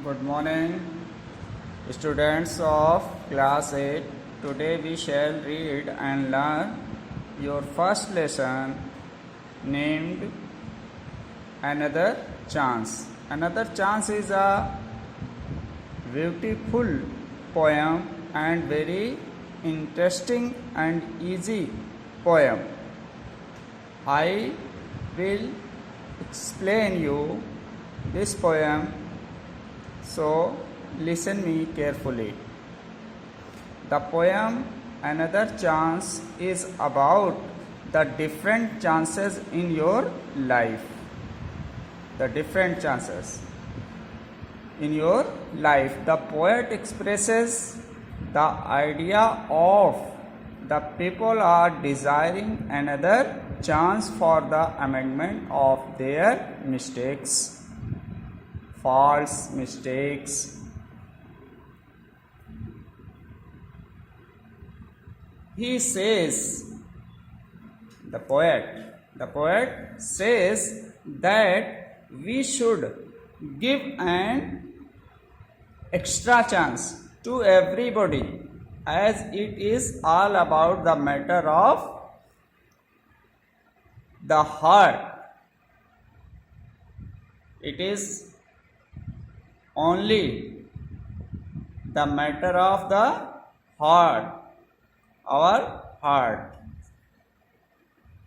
Good morning, students of class 8. Today we shall read and learn your first lesson named Another Chance. Another Chance is a beautiful poem and very interesting and easy poem. I will explain you this poem, so listen me carefully. The poem Another Chance is about the different chances in your life. The different chances in your life. The poet expresses the idea of the people are desiring another chance for the amendment of their mistakes, false mistakes. He says, the poet says that we should give an extra chance to everybody, as it is all about the matter of the heart. It is only the matter of the heart, our heart.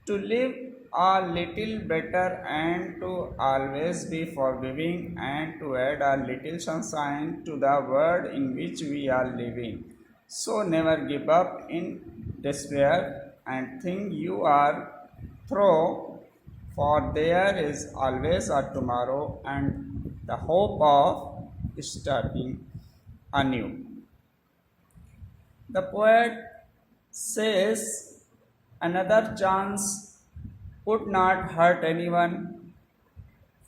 To live a little better and to always be forgiving and to add a little sunshine to the world in which we are living. So never give up in despair and think you are through, for there is always a tomorrow and the hope of starting anew. The poet says another chance would not hurt anyone.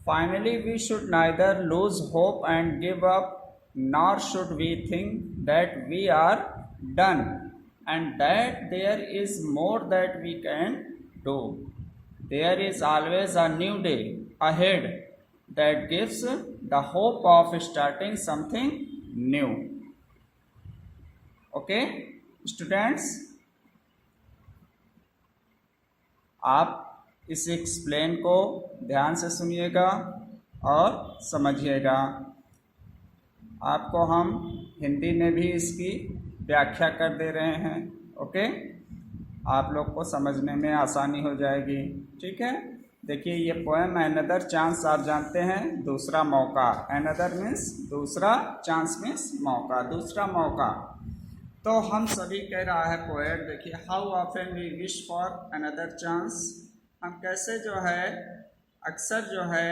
Finally, we should neither lose hope and give up, nor should we think that we are done and that there is more that we can do. There is always a new day ahead that gives the hope of starting something new. Okay, students? आप इस explain को ध्यान से सुनिएगा और समझिएगा। आपको हम हिंदी में भी इसकी व्याख्या कर दे रहे हैं। ओके, आप लोग को समझने में आसानी हो जाएगी। ठीक है, देखिए ये पोएम अनदर चांस, आप जानते हैं दूसरा मौका। अनदर मीन्स दूसरा, चांस मीन्स मौका, दूसरा मौका। तो हम सभी कह रहा है पोएट, देखिए how often we wish for another chance. हम कैसे जो है अक्सर जो है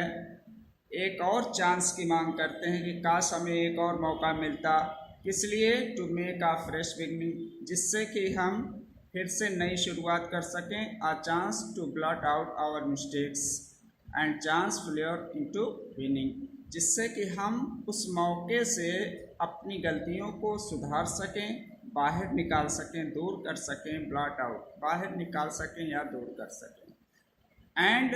एक और चांस की मांग करते हैं कि काश हमें एक और मौका मिलता। किस लिए? To make a fresh beginning, जिससे कि हम फिर से नई शुरुआत कर सकें। A chance to blot out our mistakes and chance failure into winning, जिससे कि हम उस मौके से अपनी गलतियों को सुधार सकें, बाहर निकाल सकें, दूर कर सकें। ब्लॉट आउट, बाहर निकाल सकें या दूर कर सकें। And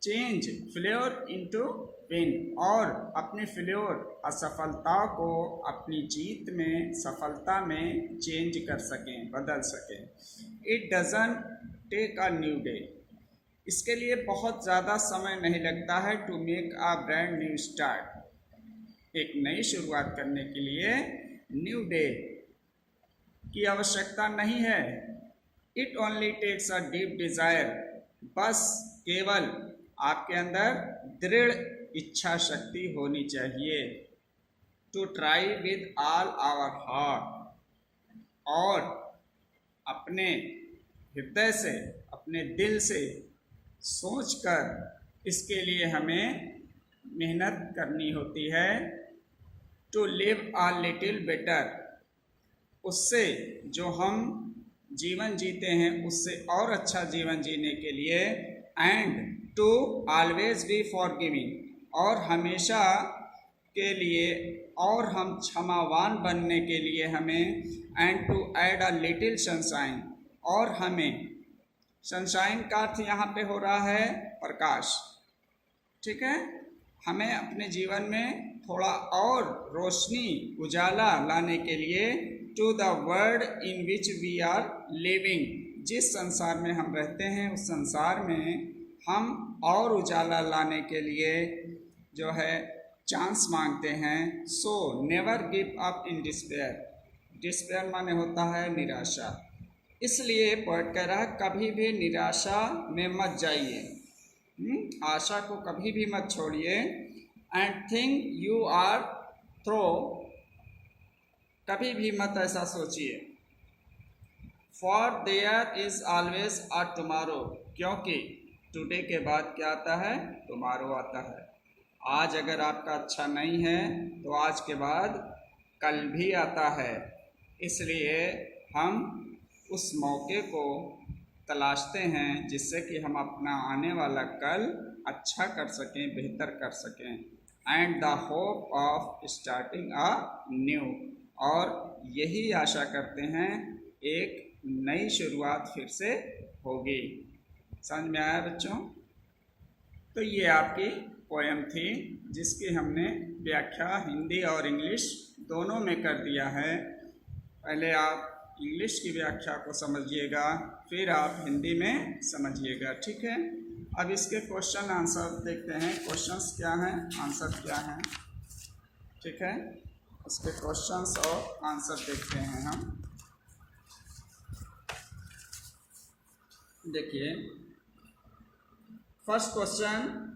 change failure into win, और अपनी फ्लेयर, असफलता को अपनी जीत में, सफलता में चेंज कर सकें, बदल सकें। It doesn't take a new day, इसके लिए बहुत ज़्यादा समय नहीं लगता है। To make a brand new start, एक नई शुरुआत करने के लिए न्यू डे की आवश्यकता नहीं है। It only takes a deep desire, बस केवल आपके अंदर दृढ़ इच्छा शक्ति होनी चाहिए। To try with all our heart, और अपने हृदय से, अपने दिल से सोचकर इसके लिए हमें मेहनत करनी होती है। To live a little better, उससे जो हम जीवन जीते हैं उससे और अच्छा जीवन जीने के लिए। And to always be forgiving, और हमेशा के लिए, और हम क्षमावान बनने के लिए हमें। And to add a little sunshine, और हमें सनशाइन का अर्थ यहाँ पे हो रहा है प्रकाश। ठीक है, हमें अपने जीवन में थोड़ा और रोशनी उजाला लाने के लिए to the world in which we are living, जिस संसार में हम रहते हैं उस संसार में हम और उजाला लाने के लिए जो है चांस मांगते हैं। So never give up in despair, despair माने होता है निराशा, इसलिए पोएट कह रहा है कभी भी निराशा में मत जाइए, आशा को कभी भी मत छोड़िए। And think you are through, कभी भी मत ऐसा सोचिए। For there is always a tomorrow, क्योंकि टुडे के बाद क्या आता है, टुमारो आता है। आज अगर आपका अच्छा नहीं है तो आज के बाद कल भी आता है, इसलिए हम उस मौके को तलाशते हैं जिससे कि हम अपना आने वाला कल अच्छा कर सकें, बेहतर कर सकें। And the hope of starting a new, और यही आशा करते हैं एक नई शुरुआत फिर से होगी। समझ में आया बच्चों? तो ये आपकी पोएम थी जिसकी हमने व्याख्या हिंदी और इंग्लिश दोनों में कर दिया है। पहले आप इंग्लिश की व्याख्या को समझिएगा, फिर आप हिंदी में समझिएगा, ठीक है। अब इसके क्वेश्चन आंसर देखते हैं, क्वेश्चंस क्या हैं, आंसर क्या हैं, ठीक है। इसके क्वेश्चंस और आंसर देखते हैं हम। देखिए first question,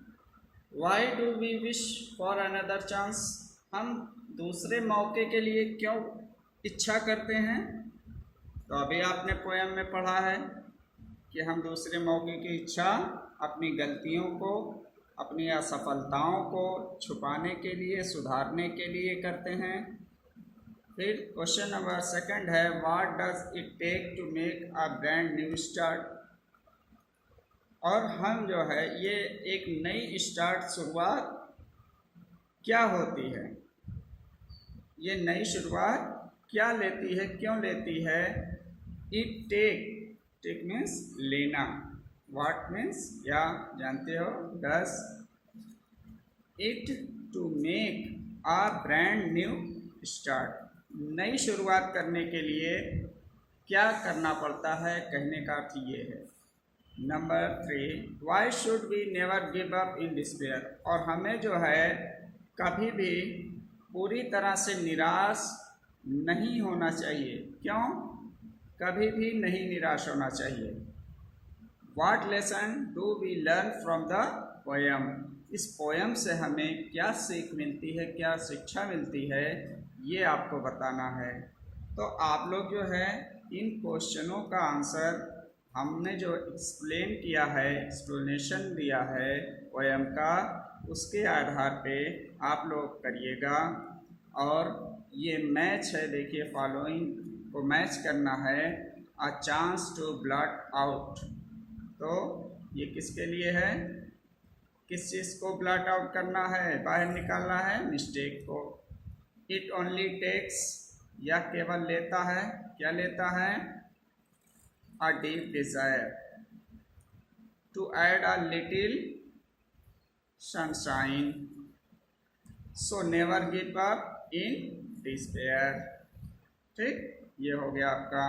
why do we wish for another chance, हम दूसरे मौके के लिए क्यों इच्छा करते हैं। तो अभी आपने पोएम में पढ़ा है कि हम दूसरे मौके की इच्छा अपनी गलतियों को, अपनी असफलताओं को छुपाने के लिए, सुधारने के लिए करते हैं। फिर क्वेश्चन नंबर सेकंड है, what does it take to make a brand new start, और हम जो है ये एक नई स्टार्ट, शुरुआत क्या होती है, ये नई शुरुआत क्या लेती है, क्यों लेती है। इट टेक मीन्स लेना, व्हाट मीन्स या जानते हो, does it to make a brand new start, नई शुरुआत करने के लिए क्या करना पड़ता है, कहने का अर्थ ये है। Number 3, why should we never give up in despair, और हमें जो है कभी भी पूरी तरह से निराश नहीं होना चाहिए, क्यों, कभी भी नहीं निराश होना चाहिए। What lesson do we learn from the poem, इस पोएम से हमें क्या सीख मिलती है, क्या शिक्षा मिलती है, ये आपको बताना है। तो आप लोग जो है इन क्वेश्चनों का आंसर हमने जो एक्सप्लेन किया है, एक्सप्लेनेशन दिया है पोएम का, उसके आधार पे आप लोग करिएगा। और ये मैच है, देखिए फॉलोइंग को मैच करना है, a chance to blot out, तो ये किसके लिए है, किस चीज़ को ब्लॉट आउट करना है, बाहर निकालना है, मिस्टेक को। इट ओनली टेक्स, या केवल लेता है, क्या लेता है, a deep desire to add a little sunshine, so never give up in despair, ठीक, ये हो गया आपका।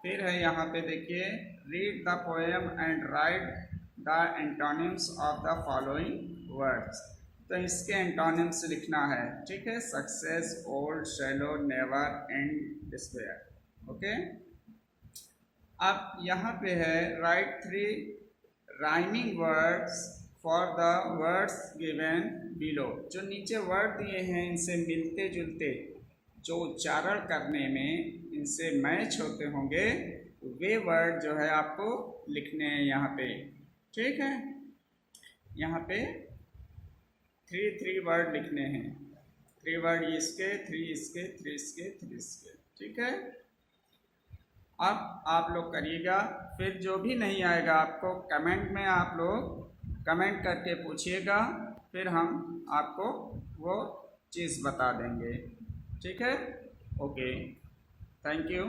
फिर है यहाँ पे देखिए, read the poem and right the antonyms of the following words, तो इसके एंटोनिम्स लिखना है, ठीक है। Success, old, shallow, never, and, despair, okay. अब यहाँ पे है, right 3 rhyming words for the words given below, जो नीचे वर्ड दिए हैं इनसे मिलते जुलते, जो उच्चारण करने में इनसे मैच होते होंगे, वे वर्ड जो है आपको लिखने हैं यहाँ पे, ठीक है। यहाँ पे 3 वर्ड लिखने हैं, 3 वर्ड इसके, 3 इसके, 3 इसके, 3 इसके, ठीक है। अब आप लोग करिएगा, फिर जो भी नहीं आएगा आपको कमेंट में आप लोग कमेंट करके पूछिएगा, फिर हम आपको वो चीज़ बता देंगे, ठीक है। Okay, thank you.